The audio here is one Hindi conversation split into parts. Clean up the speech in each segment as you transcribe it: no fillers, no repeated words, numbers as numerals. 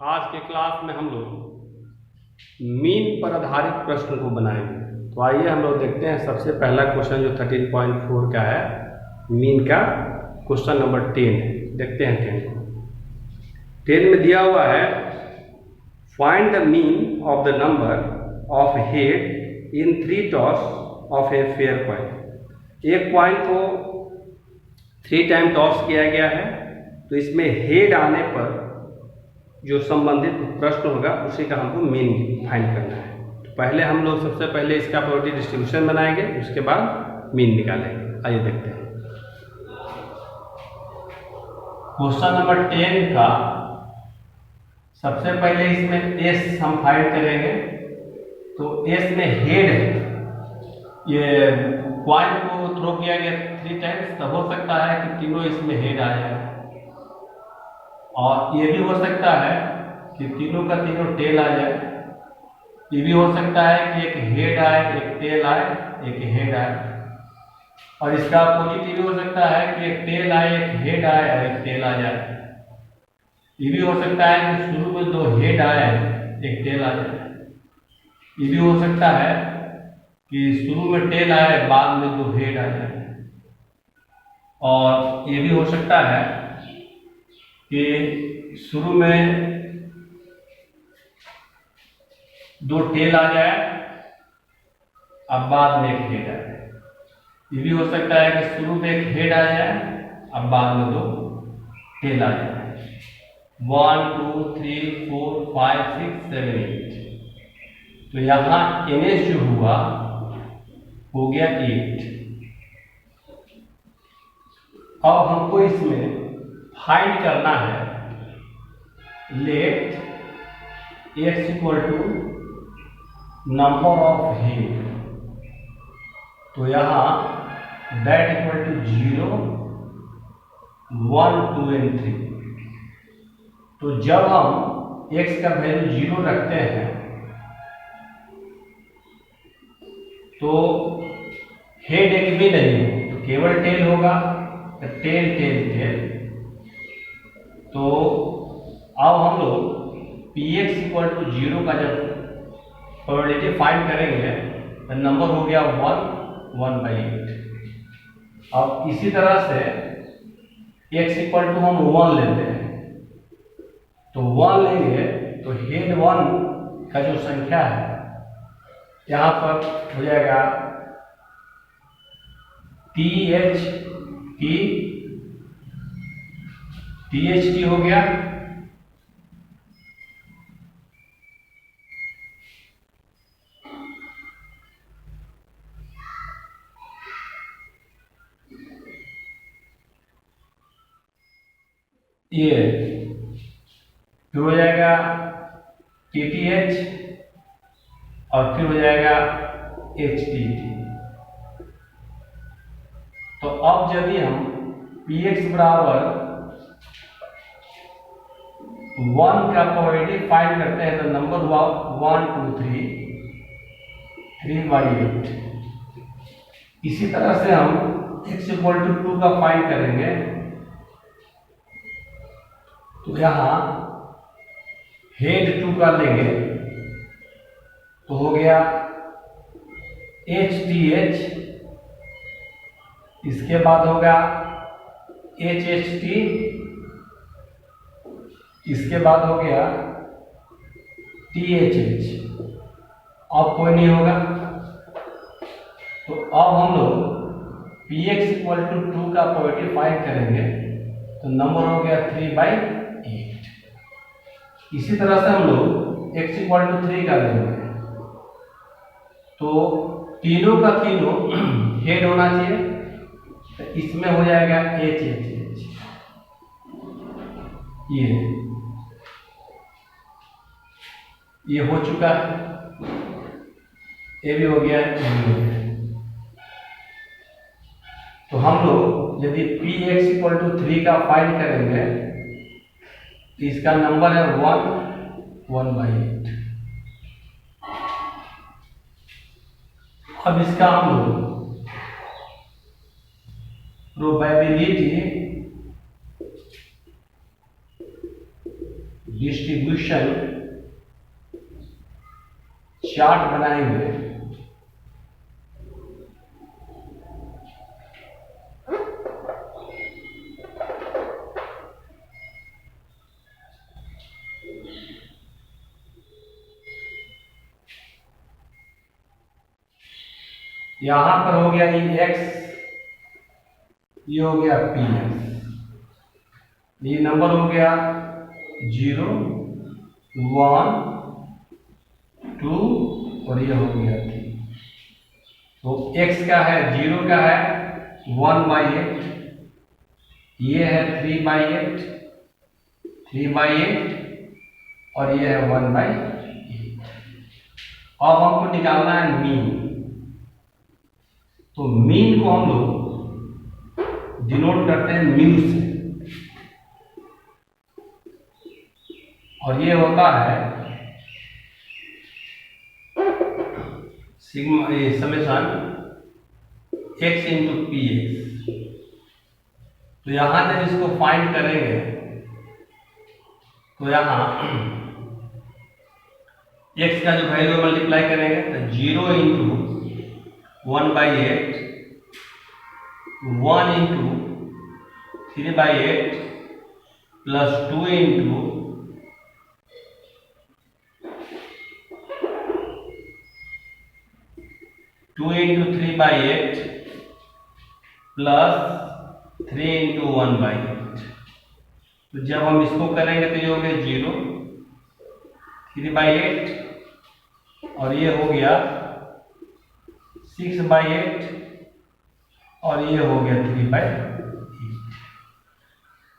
आज के क्लास में हम लोग मीन पर आधारित प्रश्न को बनाएंगे। तो आइए हम लोग देखते हैं। सबसे पहला क्वेश्चन जो 13.4 का है, मीन का क्वेश्चन नंबर 10 है। देखते हैं 10 को। 10 में दिया हुआ है, find the mean of the number of head in 3 toss of a fair coin. एक कॉइन को 3 टाइम टॉस किया गया है, तो इसमें हेड आने पर जो संबंधित प्रश्न होगा उसी का हमको मीन फाइंड करना है। तो पहले हम लोग सबसे पहले इसका प्रोबेबिलिटी डिस्ट्रीब्यूशन बनाएंगे, उसके बाद मीन निकालेंगे। आइए देखते हैं। क्वेश्चन नंबर 10 का सबसे पहले इसमें एस हम फाइंड करेंगे। तो एस में हेड है, ये कॉइन को थ्रो किया गया 3 टाइम्स, तो हो सकता है कि तीनों इसमें हेड आ जाए, और ये भी हो सकता है कि तीनों का तीनों टेल आ जाए। ये भी हो सकता है कि एक हेड आए, एक टेल आए, एक हेड आए, और इसका अपोजिट ये भी हो सकता है कि एक टेल आए, एक हेड आए और एक टेल आ जाए। ये भी हो सकता है कि शुरू में 2 हेड आए, एक टेल आ जाए। ये भी हो सकता है कि शुरू में टेल आए, बाद में 2 हेड आ जाए। और ये भी हो सकता है कि शुरू में 2 टेल आ जाए, अब बाद में एक हेड आ जाए। ये भी हो सकता है कि शुरू में एक हेड आ जाए, अब बाद में 2 टेल आ जाए। 1 2 3 4 5 6 7 8। तो यहाँ NS जो हुआ हो गया 8। अब हमको इसमें फाइंड करना है let x equal to number of head. तो यहाँ दैट इक्वल टू 0 1 2 and 3। तो जब हम x का वैल्यू 0 रखते हैं तो हेड एक भी नहीं है, तो केवल टेल होगा। Tail tail tail. तो अब हम लोग px इक्वल टू 0 का जब प्रोबेबिलिटी फाइंड करेंगे तो नंबर हो गया 1/8। अब इसी तरह से x इक्वल टू हम 1 लेते हैं, तो 1 लेंगे तो हेड 1 का जो संख्या है यहाँ पर हो जाएगा THT हो गया। ये फिर हो जाएगा TTH, और फिर हो जाएगा HTT। तो अब यदि हम px बराबर 1 का प्रोबेबिलिटी फाइंड करते हैं तो नंबर हुआ 1 2 3 3/8। इसी तरह से हम x इक्वल टू 2 का फाइंड करेंगे, तो यहाँ हेड 2 का लेंगे तो हो गया HTH, इसके बाद होगा HHT, इसके बाद हो गया THH। अब कोई नहीं होगा, तो अब हम लोग px इक्वल टू 2 का प्रोबेबिलिटी फाइंड करेंगे, तो नंबर हो गया 3/8। इसी तरह से हम लोग x इक्वल टू 3 का लेंगे, तो तीनों का तीनों हेड होना चाहिए, तो इसमें हो जाएगा HHH। ये हो चुका है, ये भी हो गया, ये भी हो गया। तो हम लोग यदि px इक्वल टू 3 का फाइंड करेंगे तो इसका नंबर है 1/8। अब इसका हम लोग प्रोबेबिलिटी डिस्ट्रीब्यूशन चार्ट बनाएंगे। यहां पर हो गया x, ये हो गया px, ये नंबर हो गया 0 1 2 और ये हो गया 3। तो x का है 0 का है 1/8, ये है 3/8 और ये है 1/8। अब हमको निकालना है मीन। तो मीन को हम लोग डिनोट करते हैं म्यू से, और ये होता है sigma summation x into P x. तो यहां जब इसको फाइंड करेंगे तो यहां x का जो वैल्यू मल्टीप्लाई करेंगे तो 0 into 1/8, 1 into 3/8 plus 2 into 3/8 plus 3 into 1/8। तो जब हम इसको करेंगे तो ये हो गया 0, 3/8 और ये हो गया 6/8 और ये हो गया 3/8।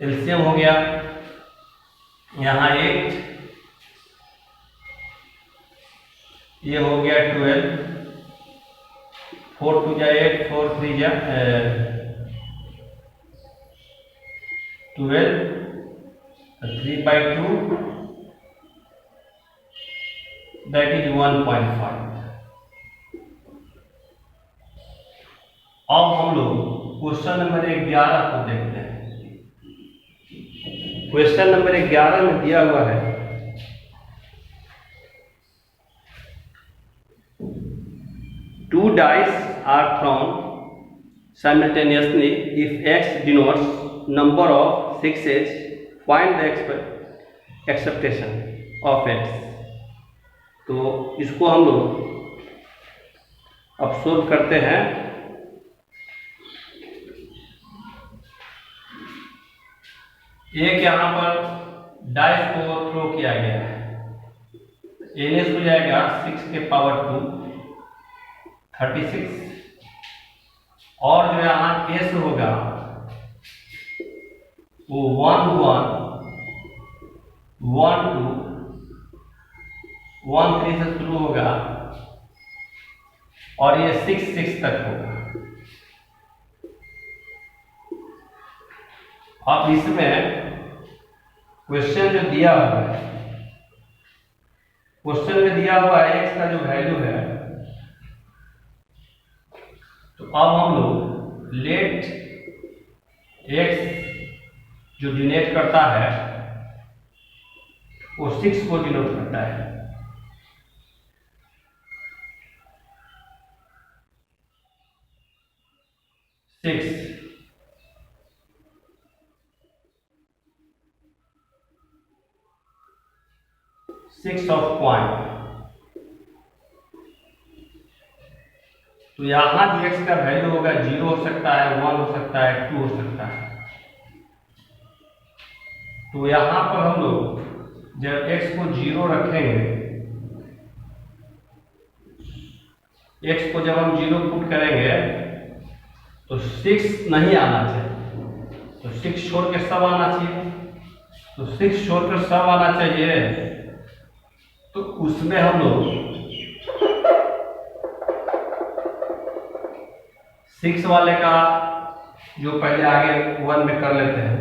एलसीएम हो गया यहाँ 8, ये हो गया 12, 4 2 जा 8, 4 3 जा 12, 3/2 that is 1.5। अब हम लोग क्वेश्चन नंबर 11 को देखते हैं। क्वेश्चन नंबर 11 में दिया हुआ है two dice are thrown simultaneously. If x denotes number of sixes, find the expectation of x। तो इसको हम लोग अब सोल्व करते हैं। एक यहाँ पर डाइस को थ्रो किया गया है, एनएस हो जाएगा 6 के पावर 2 36, और जो यहाँ एस होगा वो 1 1 1 2 1 3 से शुरू होगा और ये 6 6 तक होगा। अब इसमें क्वेश्चन जो दिया हुआ है, क्वेश्चन में दिया हुआ है x का जो वैल्यू है, तो अब हम लोग लेट x जो डिनोट करता है वो 6 को डिनोट करता है। Six of point. तो यहां जो x का वैल्यू होगा 0 हो सकता है, 1 हो सकता है, 2 हो सकता है। तो यहां पर हम लोग जब x को 0 रखेंगे, x को जब हम 0 पुट करेंगे तो 6 नहीं आना चाहिए, तो 6 छोड़ के सब आना चाहिए। तो 6 छोड़ कर सब आना चाहिए, तो उसमें हम लोग 6 वाले का जो पहले आगे 1 में कर लेते हैं।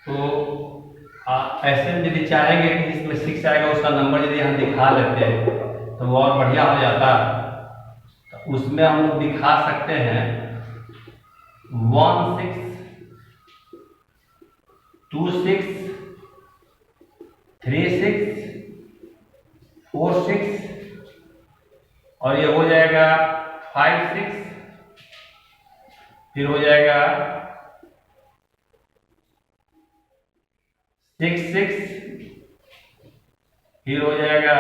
तो ऐसे में यदि चाहेंगे कि जिसमें 6 आएगा उसका नंबर यदि हम दिखा लेते हैं तो वो और बढ़िया हो जाता। तो उसमें हम लोग दिखा सकते हैं 1 6 2 6 3 6 4 6 और ये हो जाएगा 5 6, फिर हो जाएगा 6 6, फिर हो जाएगा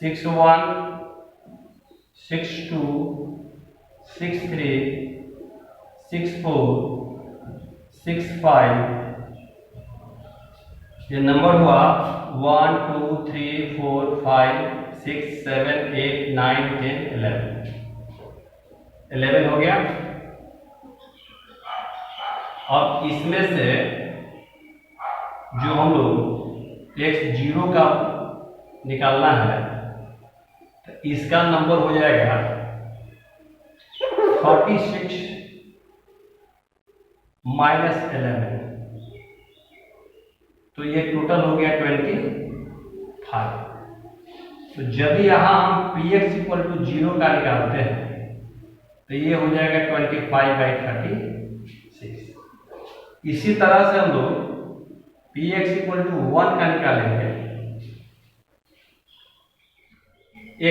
6 1 6 2 6 3 6 4 6 5, ये नंबर हुआ 1 2 3 4 5 6 7 8 9 10 11 हो गया। अब इसमें से जो हम लोग x0 का निकालना है तो इसका नंबर हो जाएगा 46 माइनस 11, तो ये टोटल हो गया 25। तो जब यहाँ हम px इक्वल टू 0 का निकालते हैं तो ये हो जाएगा 25/36। इसी तरह से हम लोग px इक्वल टू 1 का निकालेंगे,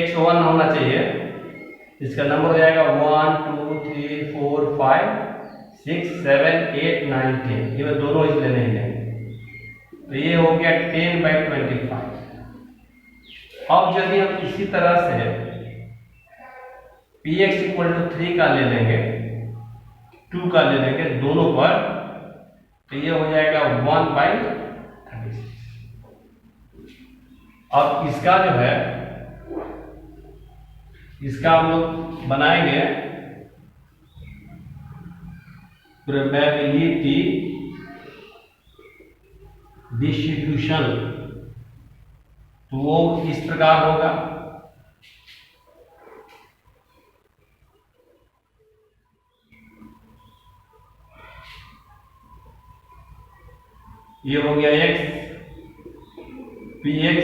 x1 होना चाहिए, इसका नंबर हो जाएगा 1 2 3 4 5 6 7 8 9 10, ये दोनों इसलिए नहीं लेंगे, तो ये हो गया 10/25। अब यदि हम इसी तरह से px इक्वल टू 3 का ले लेंगे, 2 का ले लेंगे दोनों पर, तो ये हो जाएगा 1/36। अब इसका जो है इसका हम लोग बनाएंगे प्रोबेबिलिटी डिस्ट्रीब्यूशन, तो वो इस प्रकार होगा, ये हो गया x px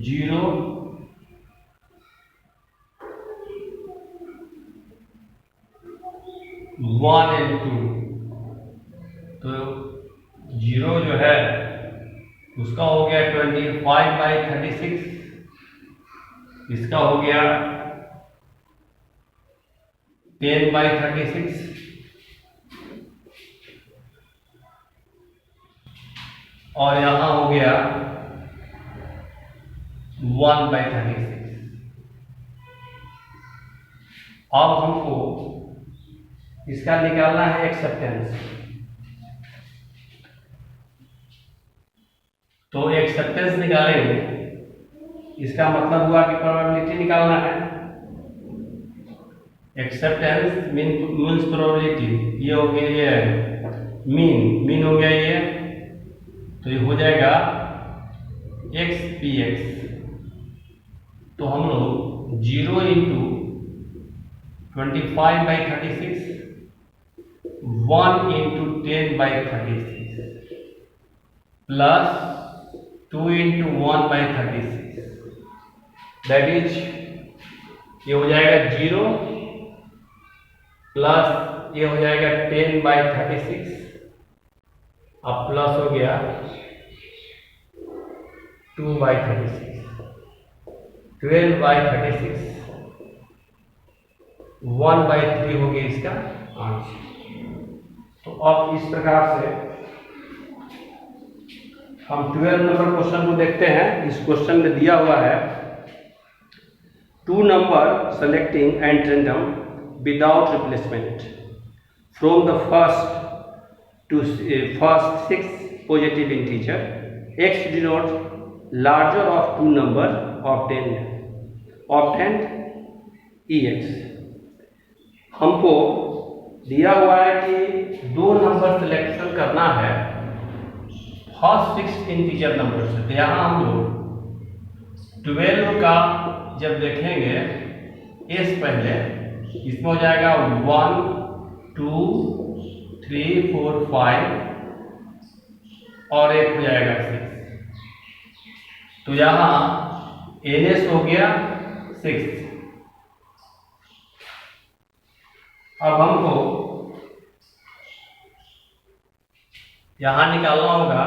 0 1 and 2, तो 0 जो है उसका हो गया 25/36, इसका हो गया 10/36, और यहां हो गया 1/36। अब हमको इसका निकालना है एक्सेप्टेंस, तो एक्सेप्टेंस निकालेंगे, इसका मतलब हुआ कि प्रोबेबिलिटी निकालना है। एक्सेप्टेंस मीन्स प्रोबेबिलिटी, ये हो गया ये मीन हो गया ये, तो ये हो जाएगा x px, तो हम लोग 0 into 25/36 1 into 10/36 plus 2 into 1/36, that is ये हो जाएगा 0 प्लस ये हो जाएगा 10/36, अब प्लस हो गया 2/36, 12/36, 1/3 हो गया इसका आंसर। तो अब इस प्रकार से हम 12 नंबर क्वेश्चन को देखते हैं। इस क्वेश्चन में दिया हुआ है 2 number selecting at random without replacement from the first 6 positive integer x denote larger of 2 number obtained ex। हमको दिया हुआ है कि 2 नंबर सिलेक्शन करना है फर्स्ट 6 इंटीजर नंबर से, तो यहाँ हम लोग 12 का जब देखेंगे s पहले, इसमें हो जाएगा 1 2 3 4 5 और एक हो जाएगा 6, तो यहाँ ns हो गया 6। अब हमको यहाँ निकालना होगा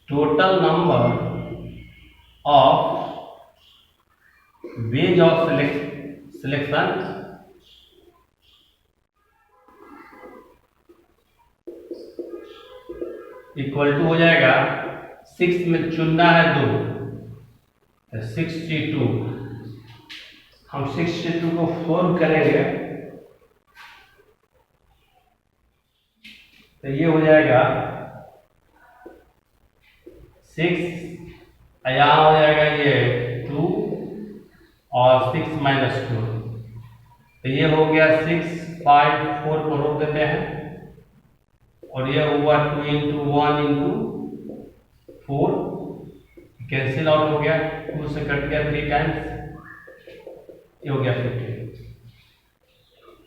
total number of ways of selection equal to हो जाएगा 6 में चुनना है 2, 62। हम 62 को 4 करेंगे तो ये हो जाएगा 6, यहाँ हो जाएगा ये 2 और 6 माइनस 2, तो ये हो गया 6, 5, 4 को रोक देते हैं और ये हुआ 2 इंटू 1 इंटू 4, कैंसिल आउट हो गया, 2 से कट गया 3 टाइम्स, ये हो गया 15।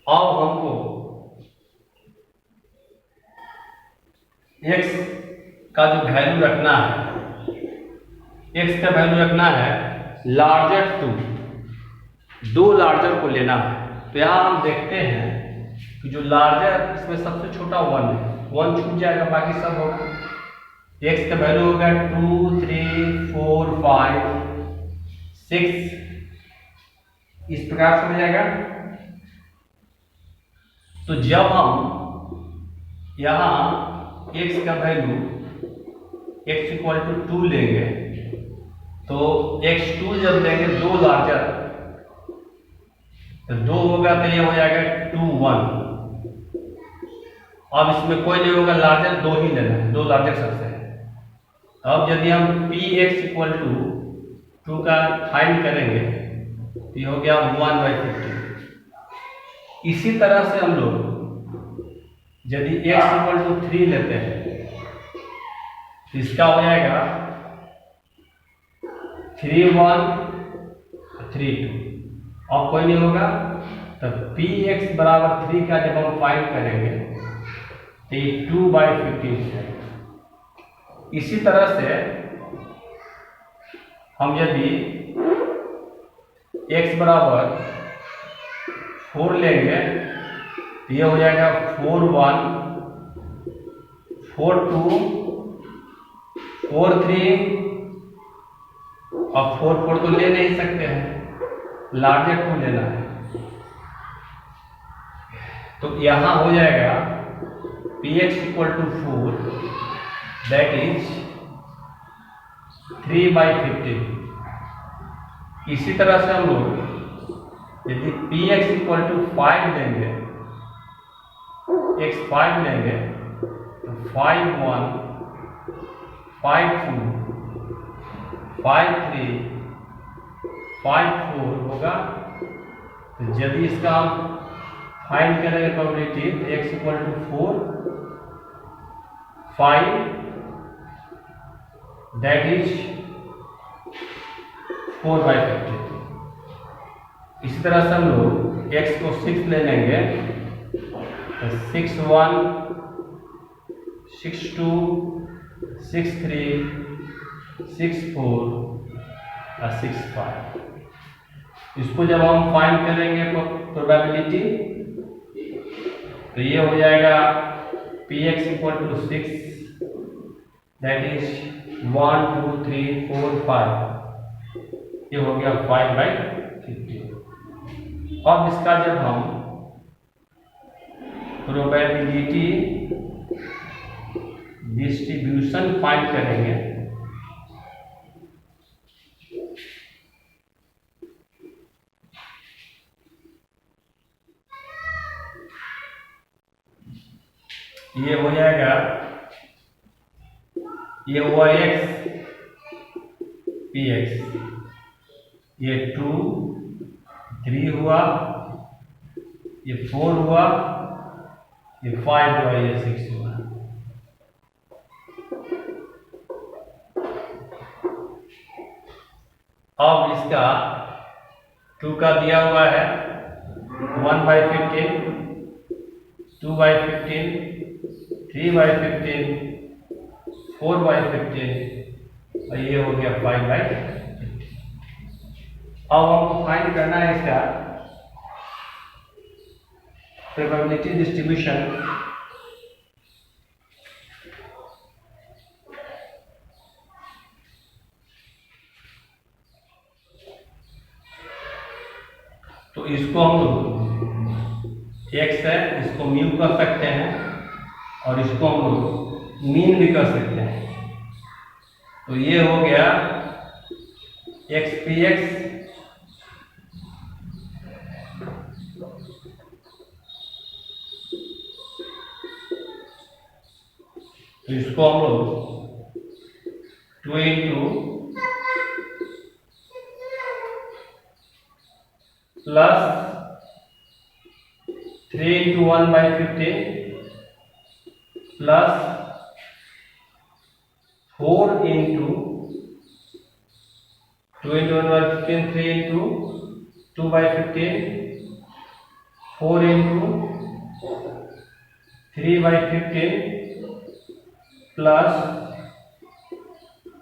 अब हमको x का जो वैल्यू रखना है, x का वैल्यू रखना है लार्जर टू, 2 लार्जर को लेना है। तो यहाँ हम देखते हैं कि जो लार्जर इसमें सबसे छोटा 1 है, 1 छूट जाएगा, बाकी सब होगा। x का वैल्यू होगा 2, 3, 4, 5, 6, इस प्रकार से हो जाएगा। तो जब हम यहाँ x का वैल्यू x इक्वल टू 2 लेंगे तो x2 जब लेंगे 2 लार्जर, तो 2 होगा तो ये हो जाएगा 2, 1। अब इसमें कोई नहीं होगा, लार्जर 2 ही लेना है, 2 लार्जर सबसे है। अब यदि हम px इक्वल टू 2 का फाइंड करेंगे तो ये हो गया 1/50। इसी तरह से हम लोग यदि x इक्वल टू 3 लेते हैं तो इसका हो जाएगा 3, 1, 3, 2, और कोई नहीं होगा। तो px बराबर 3 का जब हम फाइंड करेंगे तो ये 2/50 है। इसी तरह से हम यदि x बराबर 4 लेंगे तो ये हो जाएगा 4, 1, 4, 2, 4, 3, और 4, 4 तो ले नहीं सकते हैं, लार्जर 2 लेना है। तो यहां हो जाएगा px equal to 4, that is 3/50। इसी तरह से हम लोग यदि px इक्वल टू 5 लेंगे, x 5 लेंगे तो 5, 1, 5, 2, 5, 3, 5, 4 होगा। तो यदि इसका हम फाइंड करेंगे प्रोबेबिलिटी तो x equal to 4, 5, that is 4/50। इसी तरह से हम लोग x को 6 ले लेंगे तो 6, 1, 6, 2, 6, 3, 6, 4 और 6, 5। इसको जब हम फाइंड करेंगे प्रोबेबिलिटी तो ये हो जाएगा px equal to 6, that is 1, 2, 3, 4, 5, ये हो गया 5/50। अब इसका जब हम प्रोबेबिलिटी डिस्ट्रीब्यूशन फाइंड करेंगे ये हो जाएगा, ये हुआ x px, ये 2, 3 हुआ, ये 4 हुआ, ये 5 हुआ, ये 6 हुआ। अब इसका 2 का दिया हुआ है 1/15, 2/15, 3/15, 4/15 और ये हो गया 5/50। अब हमको फाइंड करना है इसका प्रोबेबिलिटी डिस्ट्रीब्यूशन तो इसको हम लोग एक्स है, इसको म्यू कर सकते हैं और इसको हम लोग मीन भी कर सकते हैं। तो ये हो गया एक्स पी एक्स तो इसको हम लोग 2 into plus 3 into 1/15 plus 4 into 2 into 1/15 3 into 2/15 4 into 3/15 plus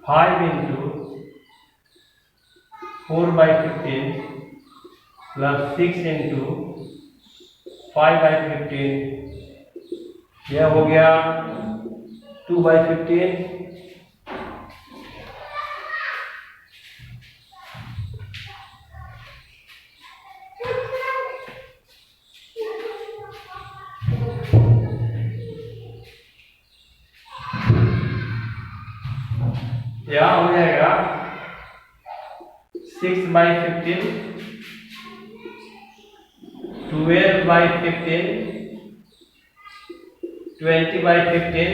5 into 4/15 plus 6 into 5/15 यह हो गया 2/15 यह हो जाएगा 6/15 12/15 20/15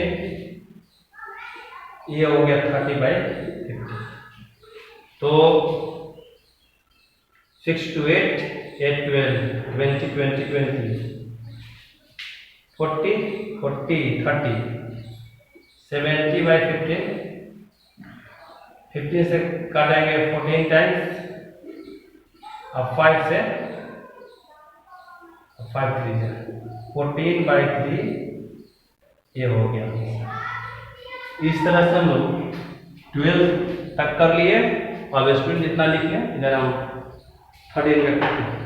ये हो गया 30/15। तो 6 to 8 8 12 20 20 20 40 40 30 70/15 15 से काटेंगे 14 टाइम्स, अब 5 से 5 3 है 14/3 ये हो गया। इस तरह से हम लोग 12 तक कर लिए और स्टूडेंट जितना लिखे इधर हम 13 में करते हैं।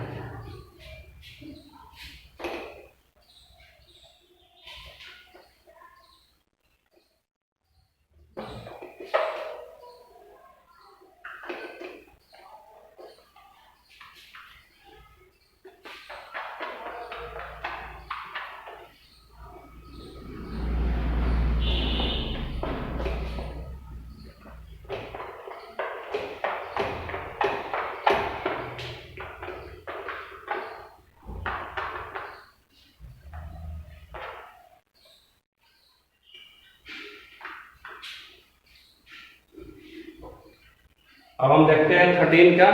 अब हम देखते हैं 13 का।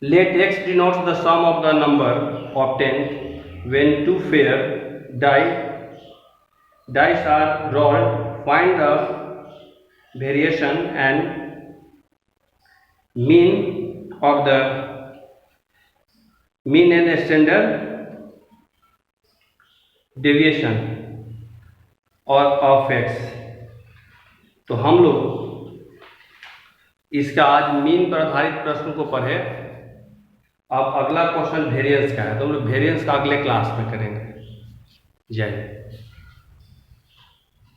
Let x denotes the sum of the number obtained when two pair dice are rolled. Find the variation and mean of the mean and standard deviation or of x। तो हम लोग इसका आज मीन पर आधारित प्रश्न को पढ़े। अब अगला क्वेश्चन वेरिएंस का है, तो हम लोग वेरिएंस का अगले क्लास में करेंगे। जय हिंद।